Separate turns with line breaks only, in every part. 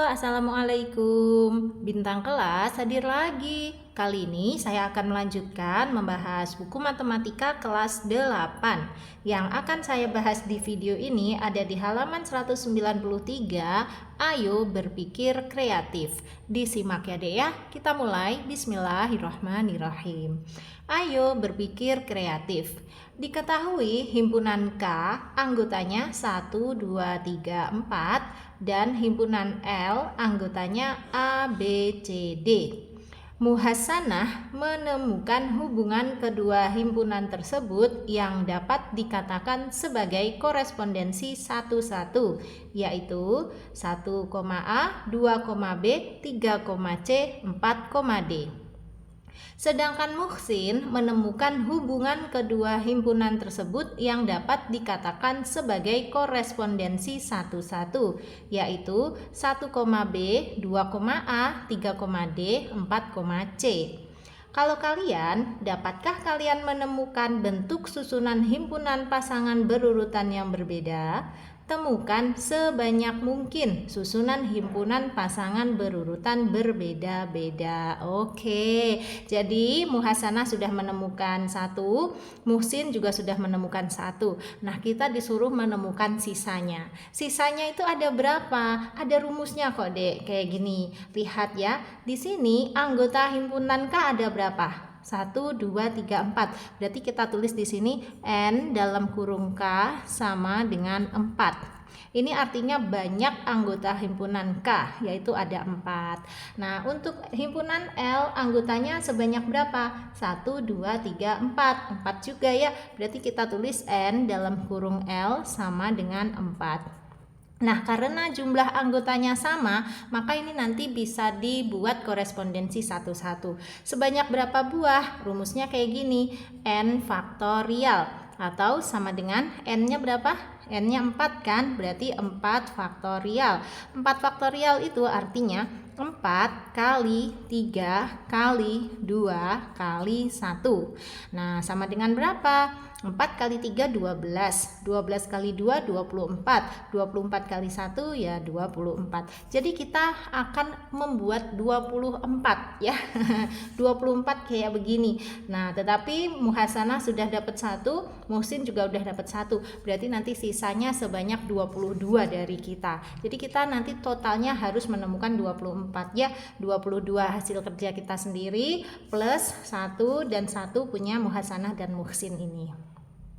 Assalamualaikum. Bintang kelas hadir lagi. Kali ini saya akan melanjutkan membahas buku matematika kelas 8. Yang akan saya bahas di video ini ada di halaman 193. Ayo berpikir kreatif. Disimak ya Dek ya. Kita mulai. Bismillahirrahmanirrahim. Ayo berpikir kreatif. Diketahui himpunan K anggotanya 1, 2, 3, 4 dan himpunan L anggotanya A, B, C, D. Muhasanah menemukan hubungan kedua himpunan tersebut yang dapat dikatakan sebagai korespondensi 1-1, yaitu 1, A, 2, B, 3, C, 4, D. Sedangkan Muhsin menemukan hubungan kedua himpunan tersebut yang dapat dikatakan sebagai korespondensi 1-1, yaitu 1, B, 2, A, 3, D, 4, C. Kalau kalian, dapatkah kalian menemukan bentuk susunan himpunan pasangan berurutan yang berbeda? Temukan sebanyak mungkin susunan himpunan pasangan berurutan berbeda-beda. Oke, jadi Muhasanah sudah menemukan 1, Muhsin juga sudah menemukan 1. Nah, kita disuruh menemukan sisanya. Sisanya itu ada berapa? Ada rumusnya kok, Dek. Kayak gini. Lihat ya, di sini anggota himpunan K ada berapa? 1, 2, 3, 4. Berarti kita tulis di sini N dalam kurung K sama dengan 4. Ini artinya banyak anggota himpunan K, yaitu ada 4. Nah, untuk himpunan L anggotanya sebanyak berapa? 1, 2, 3, 4. 4 juga ya. Berarti kita tulis N dalam kurung L sama dengan 4. Nah, karena jumlah anggotanya sama, maka ini nanti bisa dibuat korespondensi 1-1. Sebanyak berapa buah? Rumusnya kayak gini, N faktorial. Atau sama dengan N-nya berapa? N-nya 4 kan? Berarti 4 faktorial. 4 faktorial itu artinya 4 kali 3 kali 2 kali 1. Nah, sama dengan berapa? 4 kali 3 12. 12 kali 2 24. 24 kali 1 ya 24. Jadi kita akan membuat 24 ya. 24 kayak begini. Nah, tetapi Muhasanah sudah dapat 1, Muhsin juga udah dapat 1. Berarti nanti sisanya sebanyak 22 dari kita. Jadi kita nanti totalnya harus menemukan 24 ya. 22 hasil kerja kita sendiri plus 1 dan 1 punya Muhasanah dan Muhsin ini.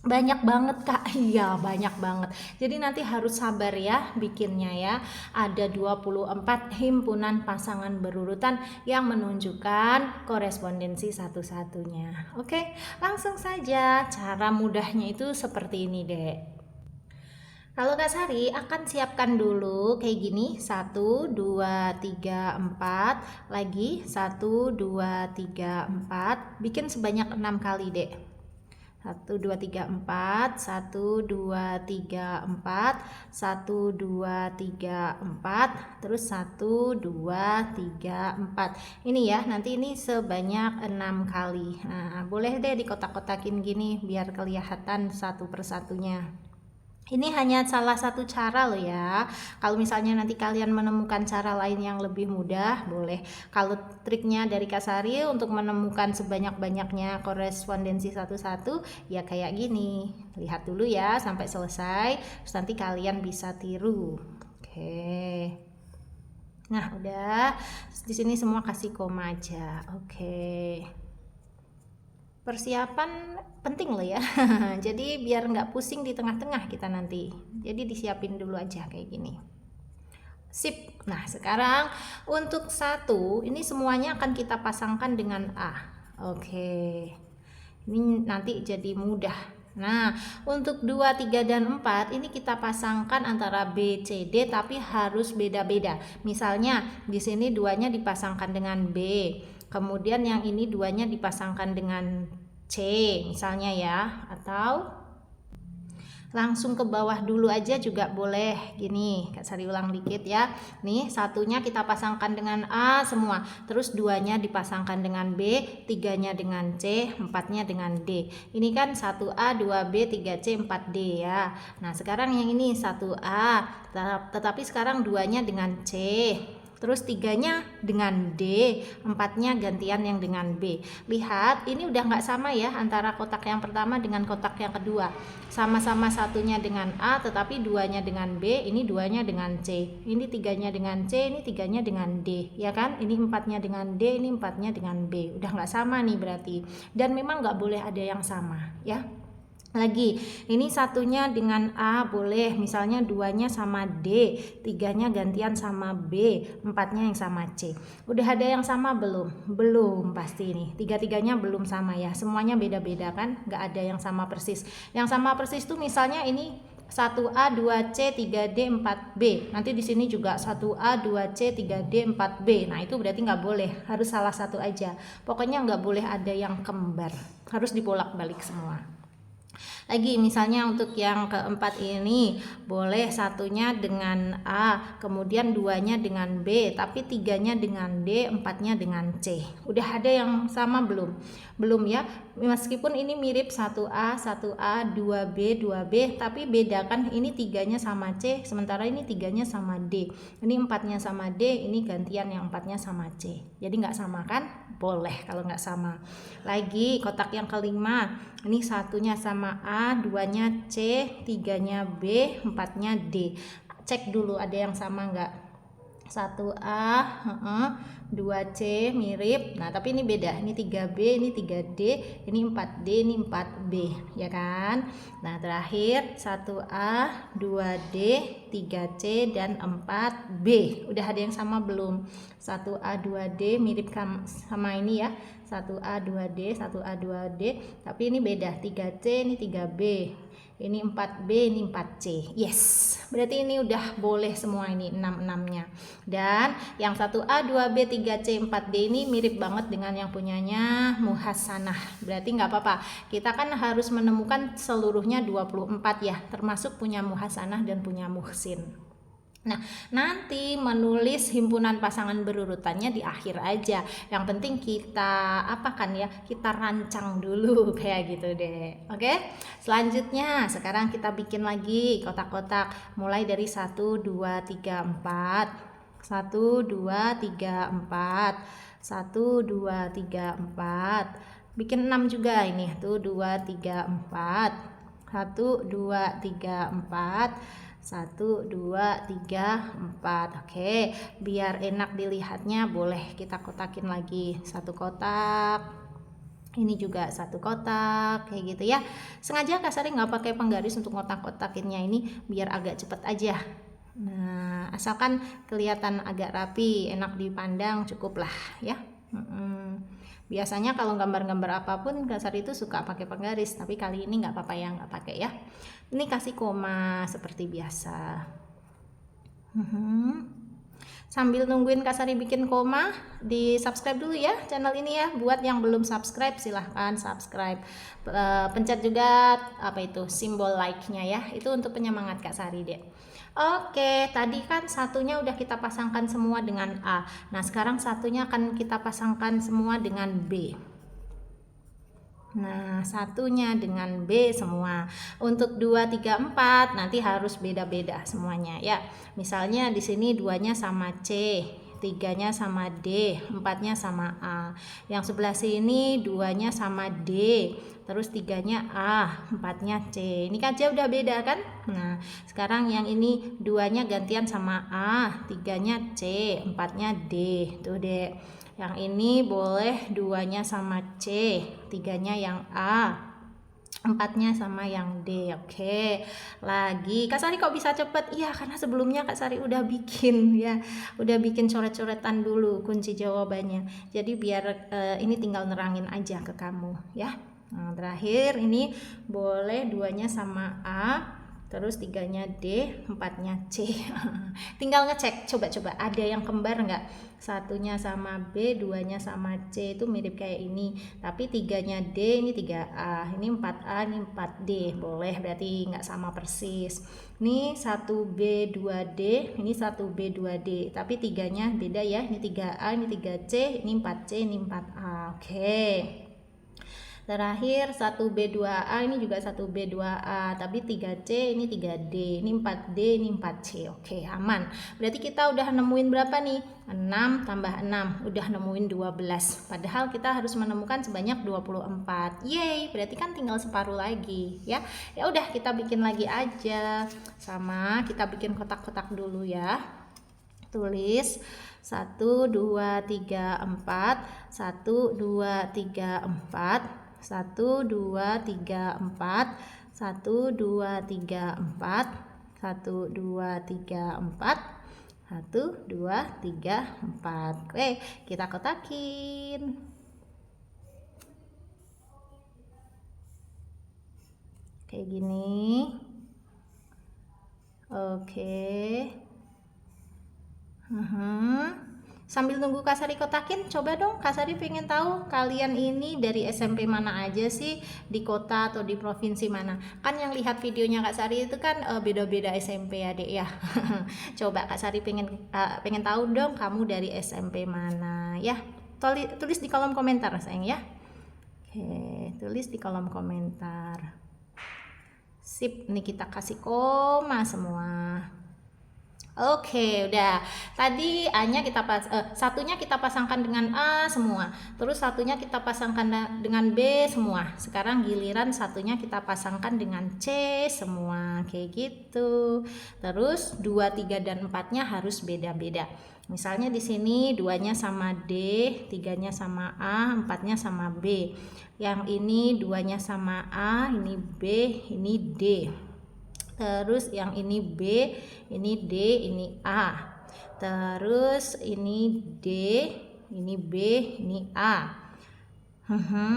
Banyak banget Kak, iya banyak banget. Jadi nanti harus sabar ya bikinnya ya. Ada 24 himpunan pasangan berurutan yang menunjukkan korespondensi satu-satunya. Oke, langsung saja. Cara mudahnya itu seperti ini Dek. Kalau Kak Sari akan siapkan dulu kayak gini 1, 2, 3, 4. Lagi 1, 2, 3, 4. Bikin sebanyak 6 kali Dek. 1, 2, 3, 4, 1, 2, 3, 4, 1, 2, 3, 4, terus 1, 2, 3, 4. Ini ya, nanti ini sebanyak 6 kali. Nah, boleh deh dikotak-kotakin gini biar kelihatan satu persatunya. Ini hanya salah satu cara loh ya. Kalau misalnya nanti kalian menemukan cara lain yang lebih mudah, boleh. Kalau triknya dari Kak Sari untuk menemukan sebanyak-banyaknya korespondensi 1-1, ya kayak gini. Lihat dulu ya sampai selesai, terus nanti kalian bisa tiru. Oke. Nah, udah. Di sini semua kasih koma aja. Oke. Persiapan penting loh ya. Jadi biar nggak pusing di tengah-tengah kita nanti. Jadi disiapin dulu aja kayak gini. Sip. Nah, sekarang untuk 1 ini semuanya akan kita pasangkan dengan A. Oke. Ini nanti jadi mudah. Nah, untuk 2, 3, dan 4 ini kita pasangkan antara B, C, D tapi harus beda-beda. Misalnya di sini 2-nya dipasangkan dengan B. Kemudian yang ini 2-nya dipasangkan dengan C misalnya ya. Atau langsung ke bawah dulu aja juga boleh. Gini, Kak Sari ulang dikit ya. Nih, satunya kita pasangkan dengan A semua, terus duanya dipasangkan dengan B, tiganya dengan C, empatnya dengan D. Ini kan 1A, 2B, 3C, 4D ya. Nah, sekarang yang ini 1A, tetapi sekarang duanya dengan C. Terus tiganya dengan D, empatnya gantian yang dengan B. Lihat, ini udah nggak sama ya antara kotak yang pertama dengan kotak yang kedua. Sama-sama satunya dengan A, tetapi duanya dengan B, ini duanya dengan C. Ini tiganya dengan C, ini tiganya dengan D, ya kan? Ini empatnya dengan D, ini empatnya dengan B. Udah nggak sama nih berarti. Dan memang nggak boleh ada yang sama, ya. Lagi, ini satunya dengan A boleh, misalnya duanya sama D, tiganya gantian sama B, empatnya yang sama C. Udah ada yang sama belum? Belum pasti nih, tiga-tiganya belum sama ya, semuanya beda-beda kan, nggak ada yang sama persis. Yang sama persis tuh misalnya ini 1A, 2C, 3D, 4B. Nanti di sini juga 1A, 2C, 3D, 4B. Nah, itu berarti nggak boleh, harus salah satu aja. Pokoknya nggak boleh ada yang kembar, harus dibolak-balik semua. Lagi misalnya untuk yang keempat ini boleh satunya dengan A, kemudian duanya dengan B, tapi tiganya dengan D, empatnya dengan C. Udah ada yang sama belum? Belum ya, meskipun ini mirip 1A, 2B, 2B, tapi beda kan, ini tiganya sama C, sementara ini tiganya sama D. Ini empatnya sama D, ini gantian yang empatnya sama C. Jadi nggak sama kan? Boleh kalau nggak sama. Lagi kotak yang kelima, ini satunya sama A, duanya C, tiganya B, empatnya D. Cek dulu ada yang sama nggak? 1A, 2C mirip. Nah, tapi ini beda. Ini 3B, ini 3D, ini 4D, ini 4B, ya kan? Nah, terakhir 1A, 2D, 3C dan 4B. Udah ada yang sama belum? 1A, 2D mirip sama ini ya. 1A, 2D, 1A, 2D, tapi ini beda. 3C, ini 3B. Ini 4B, ini 4C. Yes, berarti ini udah boleh semua ini 6-6-nya. Dan yang 1A, 2B, 3C, 4D ini mirip banget dengan yang punyanya Muhasanah. Berarti nggak apa-apa. Kita kan harus menemukan seluruhnya 24 ya, termasuk punya Muhasanah dan punya Muhsin. Nah, nanti menulis himpunan pasangan berurutannya di akhir aja. Yang penting kita apakan ya? Kita rancang dulu kayak gitu deh. Oke? Selanjutnya, sekarang kita bikin lagi kotak-kotak mulai dari 1 2 3 4. 1 2 3 4. 1 2 3 4. Bikin 6 juga ini. 1 2 3 4. 1 2 3 4. 1 2 3 4. Oke, biar enak dilihatnya boleh kita kotakin lagi satu kotak, ini juga satu kotak, kayak gitu ya. Sengaja Kak Sari nggak pakai penggaris untuk kotak-kotakinnya ini biar agak cepet aja. Nah, asalkan kelihatan agak rapi, enak dipandang, cukup lah ya. Biasanya kalau gambar-gambar apapun Kak Sari itu suka pakai penggaris, tapi kali ini nggak apa-apa ya, nggak pakai ya. Ini kasih koma seperti biasa. Sambil nungguin Kak Sari bikin koma, di subscribe dulu ya channel ini ya. Buat yang belum subscribe silahkan subscribe. Pencet juga apa itu simbol like-nya ya, itu untuk penyemangat Kak Sari deh. Oke, tadi kan satunya udah kita pasangkan semua dengan A. Nah, sekarang satunya akan kita pasangkan semua dengan B. Nah, satunya dengan B semua. Untuk 2, 3, 4 nanti harus beda-beda semuanya ya. Misalnya di sini duanya sama C, tiganya sama D, empatnya sama A. Yang sebelah sini duanya sama D, terus tiganya A, empatnya C. Ini kan aja udah beda kan? Nah, sekarang yang ini duanya gantian sama A, tiganya C, empatnya D. Tuh deh. Yang ini boleh duanya sama C, tiganya yang A, empatnya sama yang D. Oke, lagi Kak Sari kok bisa cepet? Iya, karena sebelumnya Kak Sari udah bikin ya, udah bikin coret-coretan dulu kunci jawabannya. Jadi biar ini tinggal nerangin aja ke kamu ya. Nah, terakhir ini boleh duanya sama A, terus 3-nya D, 4-nya C. Tinggal ngecek, coba-coba ada yang kembar nggak? 1-nya sama B, 2-nya sama C, itu mirip kayak ini. Tapi 3-nya D, ini 3A, ini 4A, ini 4D. Boleh, berarti nggak sama persis. Ini 1B, 2D, ini 1B, 2D. Tapi 3-nya beda ya, ini 3A, ini 3C, ini 4C, ini 4A. Oke. Terakhir 1B2A, ini juga 1B2A, tapi 3C, ini 3D, ini 4D, ini 4C. Oke, aman. Berarti kita udah nemuin berapa nih? 6 tambah 6, udah nemuin 12. Padahal kita harus menemukan sebanyak 24. Yeay, berarti kan tinggal separuh lagi ya. Ya udah, kita bikin lagi aja. Sama, kita bikin kotak-kotak dulu ya. Tulis 1 2 3 4, 1 2 3 4, 1 2 3 4, 1 2 3 4, 1 2 3 4, 1 2 3 4. Oke, kita kotakin. Kayak gini. Oke. Sambil nunggu Kak Sari kotakin, coba dong Kak Sari pengen tahu kalian ini dari SMP mana aja sih, di kota atau di provinsi mana. Kan yang lihat videonya Kak Sari itu kan beda-beda SMP ya Dek ya. Coba Kak Sari pengen tahu dong kamu dari SMP mana ya. Tulis di kolom komentar sayang ya. Oke, tulis di kolom komentar. Sip, nih kita kasih koma semua. Oke, udah. Tadi A-nya satunya kita pasangkan dengan A semua. Terus satunya kita pasangkan dengan B semua. Sekarang giliran satunya kita pasangkan dengan C semua. Kayak gitu. Terus 2, 3 dan 4-nya harus beda-beda. Misalnya di sini 2-nya sama D, 3-nya sama A, 4-nya sama B. Yang ini 2-nya sama A, ini B, ini D. Terus yang ini B, ini D, ini A. Terus ini D, ini B, ini A.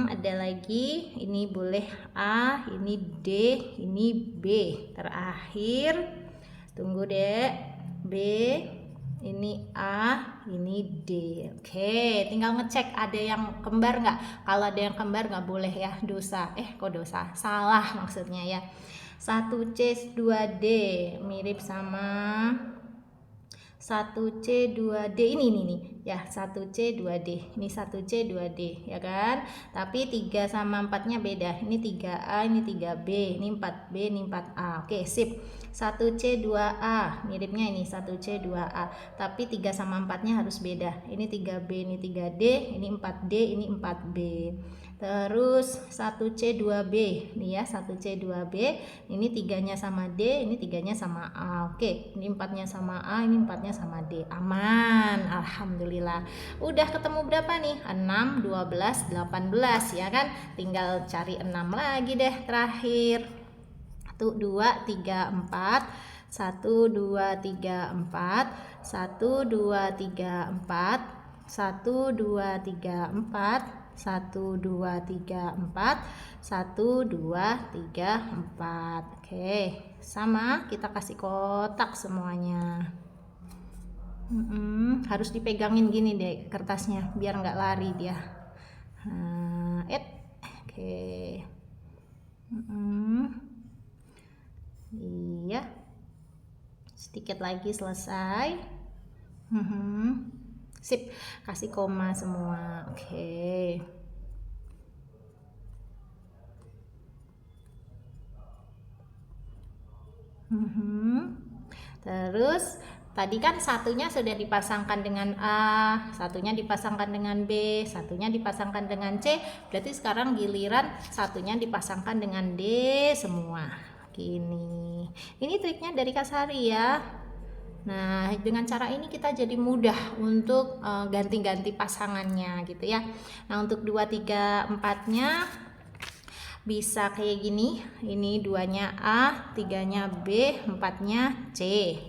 Ada lagi, ini boleh A, ini D, ini B. Terakhir, tunggu deh, B, ini A, ini D. Oke, tinggal ngecek ada yang kembar nggak? Kalau ada yang kembar nggak boleh ya, dosa. Kok dosa? Salah maksudnya ya. 1C 2D mirip sama 1C 2D ini nih ya, 1C 2D, ini 1C 2D ya kan, tapi 3 sama 4 nya beda, ini 3A, ini 3B, ini 4B, ini 4A. Oke sip. 1C 2A miripnya ini 1C 2A, tapi 3 sama 4 nya harus beda, ini 3B, ini 3D, ini 4D, ini 4B. Terus 1C 2B nih ya, 1C 2B, ini 3-nya sama D, ini 3-nya sama A. Oke, ini 4-nya sama A, ini 4-nya sama D. Aman, alhamdulillah. Udah ketemu berapa nih? 6, 12, 18 ya kan? Tinggal cari 6 lagi deh terakhir. 1 2 3 4, 1 2 3 4, 1 2 3 4, 1 2 3 4, 1 2 3 4, 1 2 3 4. Oke, sama kita kasih kotak semuanya. Harus dipegangin gini deh kertasnya biar nggak lari dia. Oke. Iya, sedikit lagi selesai. Sip, kasih koma semua. Oke. Terus tadi kan satunya sudah dipasangkan dengan A, satunya dipasangkan dengan B, satunya dipasangkan dengan C. Berarti sekarang giliran satunya dipasangkan dengan D semua. Gini. Ini triknya dari Kak Sari ya. Nah, dengan cara ini kita jadi mudah untuk ganti-ganti pasangannya gitu ya. Nah, untuk 2, 3, 4-nya bisa kayak gini. Ini 2-nya A, 3-nya B, 4-nya C,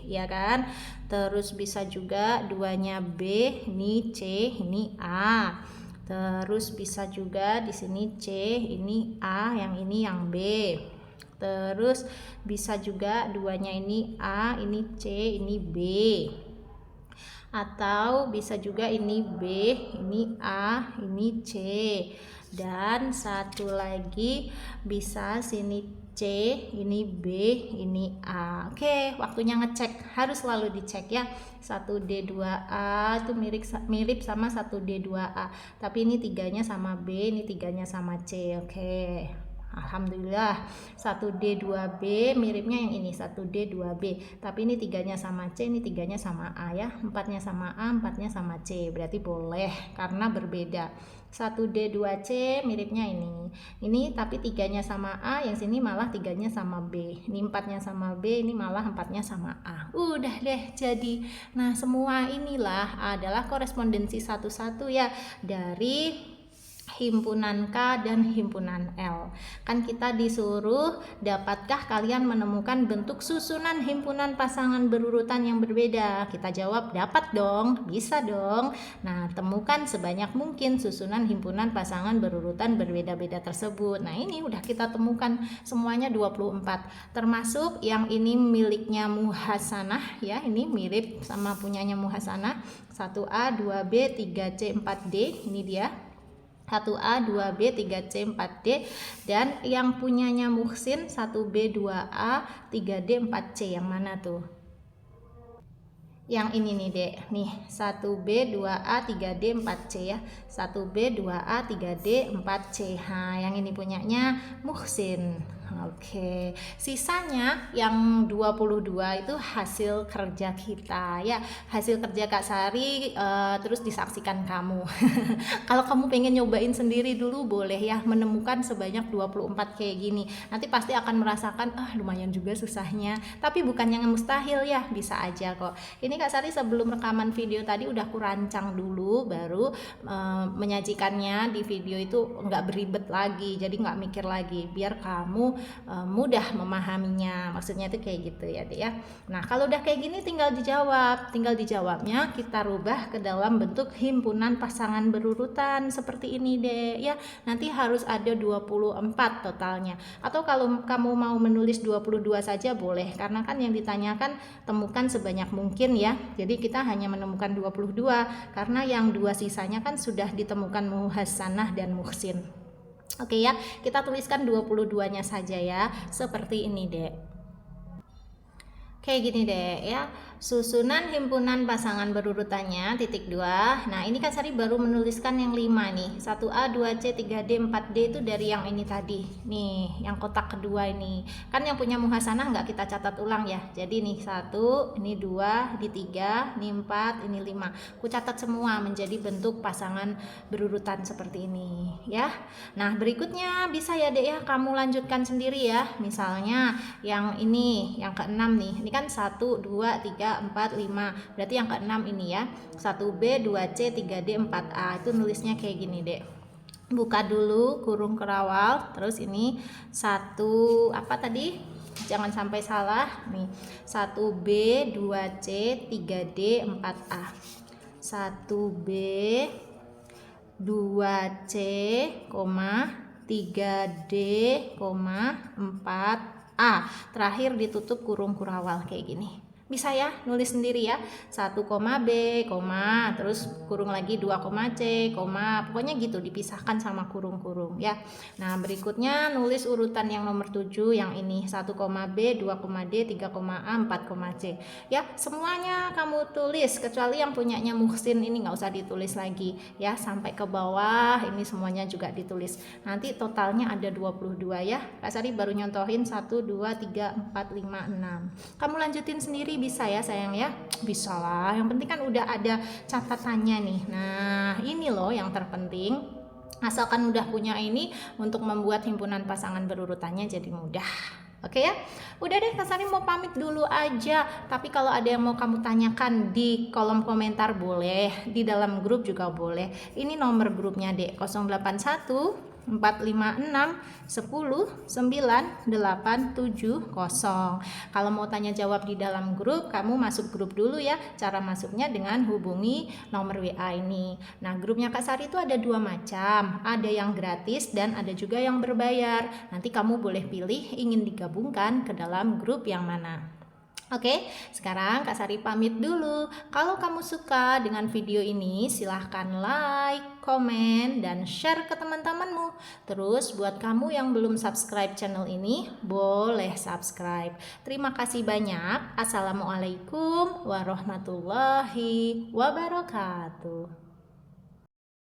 ya kan? Terus bisa juga 2-nya B, ini C, ini A. Terus bisa juga di sini C, ini A, yang ini yang B. Terus bisa juga duanya ini A, ini C, ini B. Atau bisa juga ini B, ini A, ini C. Dan satu lagi bisa sini C, ini B, ini A. Oke, waktunya ngecek. Harus selalu dicek ya. 1D2A itu mirip sama 1D2A. Tapi ini tiganya sama B, ini tiganya sama C. Oke. Alhamdulillah 1D2B miripnya yang ini 1D2B, tapi ini tiganya sama C, ini tiganya sama A ya, empatnya sama A, empatnya sama C, berarti boleh karena berbeda. 1D2C miripnya ini tapi tiganya sama A, yang sini malah tiganya sama B, ini empatnya sama B, ini malah empatnya sama A. Udah deh jadi. Nah semua inilah adalah korespondensi satu-satu ya dari himpunan K dan himpunan L. Kan kita disuruh, dapatkah kalian menemukan bentuk susunan himpunan pasangan berurutan yang berbeda? Kita jawab dapat dong, bisa dong. Nah, temukan sebanyak mungkin susunan himpunan pasangan berurutan berbeda-beda tersebut. Nah, ini udah kita temukan semuanya 24. Termasuk yang ini miliknya Muhasanah ya, ini mirip sama punyanya Muhasanah. 1A, 2B, 3C, 4D, ini dia. 1A, 2B, 3C, 4D. Dan yang punyanya Muhsin 1B, 2A, 3D, 4C. Yang mana tuh? Yang ini nih dek, nih 1B, 2A, 3D, 4C ya. 1B, 2A, 3D, 4C. Nah, yang ini punyanya Muhsin. Oke, sisanya yang 22 itu hasil kerja kita ya, hasil kerja Kak Sari, terus disaksikan kamu. Kalau kamu pengen nyobain sendiri dulu boleh ya, menemukan sebanyak 24 kayak gini. Nanti pasti akan merasakan lumayan juga susahnya, tapi bukan yang mustahil ya, bisa aja kok. Ini Kak Sari sebelum rekaman video tadi udah kurancang dulu, baru menyajikannya di video itu nggak beribet lagi, jadi nggak mikir lagi, biar kamu mudah memahaminya. Maksudnya itu kayak gitu ya Dek ya. Nah kalau udah kayak gini tinggal dijawabnya kita rubah ke dalam bentuk himpunan pasangan berurutan seperti ini Dek ya. Nanti harus ada 24 totalnya, atau kalau kamu mau menulis 22 saja boleh, karena kan yang ditanyakan temukan sebanyak mungkin ya. Jadi kita hanya menemukan 22 karena yang dua sisanya kan sudah ditemukan Muhasanah dan Muhsin. Oke ya, kita tuliskan 22-nya saja ya. Seperti ini, Dek. Kayak gini Dek ya. Susunan himpunan pasangan berurutannya titik 2. Nah ini Kak Sari baru menuliskan yang 5 nih, 1A, 2C, 3D, 4D itu dari yang ini tadi nih, yang kotak kedua ini kan yang punya Muhasanah nggak kita catat ulang ya. Jadi nih 1, ini 2, ini 3, ini 4, ini 5, aku catat semua menjadi bentuk pasangan berurutan seperti ini ya. Nah berikutnya bisa ya Dek ya, kamu lanjutkan sendiri ya. Misalnya yang ini, yang ke-6 nih, ini kan 1, 2, 3, 4, 5, berarti yang ke-6 ini ya, 1B, 2C, 3D, 4A. Itu nulisnya kayak gini Dek, buka dulu kurung kerawal, terus ini 1 apa tadi, jangan sampai salah nih, 1B, 2C, 3D, 4A, 1B, 2C, 3D, 4A, terakhir ditutup kurung kurawal kayak gini. Bisa ya nulis sendiri ya, 1,B, terus kurung lagi 2,C, pokoknya gitu dipisahkan sama kurung-kurung ya. Nah berikutnya nulis urutan yang nomor 7 yang ini, 1,B, 2,D, 3,A, 4,C ya. Semuanya kamu tulis kecuali yang punyanya Muhsin ini nggak usah ditulis lagi ya, sampai ke bawah ini semuanya juga ditulis. Nanti totalnya ada 22 ya. Kak Sari baru nyontohin 1, 2, 3, 4, 5, 6. Kamu lanjutin sendiri bisa ya sayang ya, bisa lah, yang penting kan udah ada catatannya nih. Nah ini loh yang terpenting, asalkan udah punya ini untuk membuat himpunan pasangan berurutannya jadi mudah. Oke ya, udah deh Kak Sari mau pamit dulu aja. Tapi kalau ada yang mau kamu tanyakan di kolom komentar boleh, di dalam grup juga boleh. Ini nomor grupnya Dek, 081 456 10 9 8 7 0. Kalau mau tanya jawab di dalam grup, kamu masuk grup dulu ya. Cara masuknya dengan hubungi nomor WA ini. Nah, grupnya Kak Sari itu ada dua macam. Ada yang gratis dan ada juga yang berbayar. Nanti kamu boleh pilih ingin digabungkan ke dalam grup yang mana. Oke, sekarang Kak Sari pamit dulu. Kalau kamu suka dengan video ini, silahkan like, komen, dan share ke teman-temanmu. Terus buat kamu yang belum subscribe channel ini, boleh subscribe. Terima kasih banyak. Assalamualaikum warahmatullahi wabarakatuh.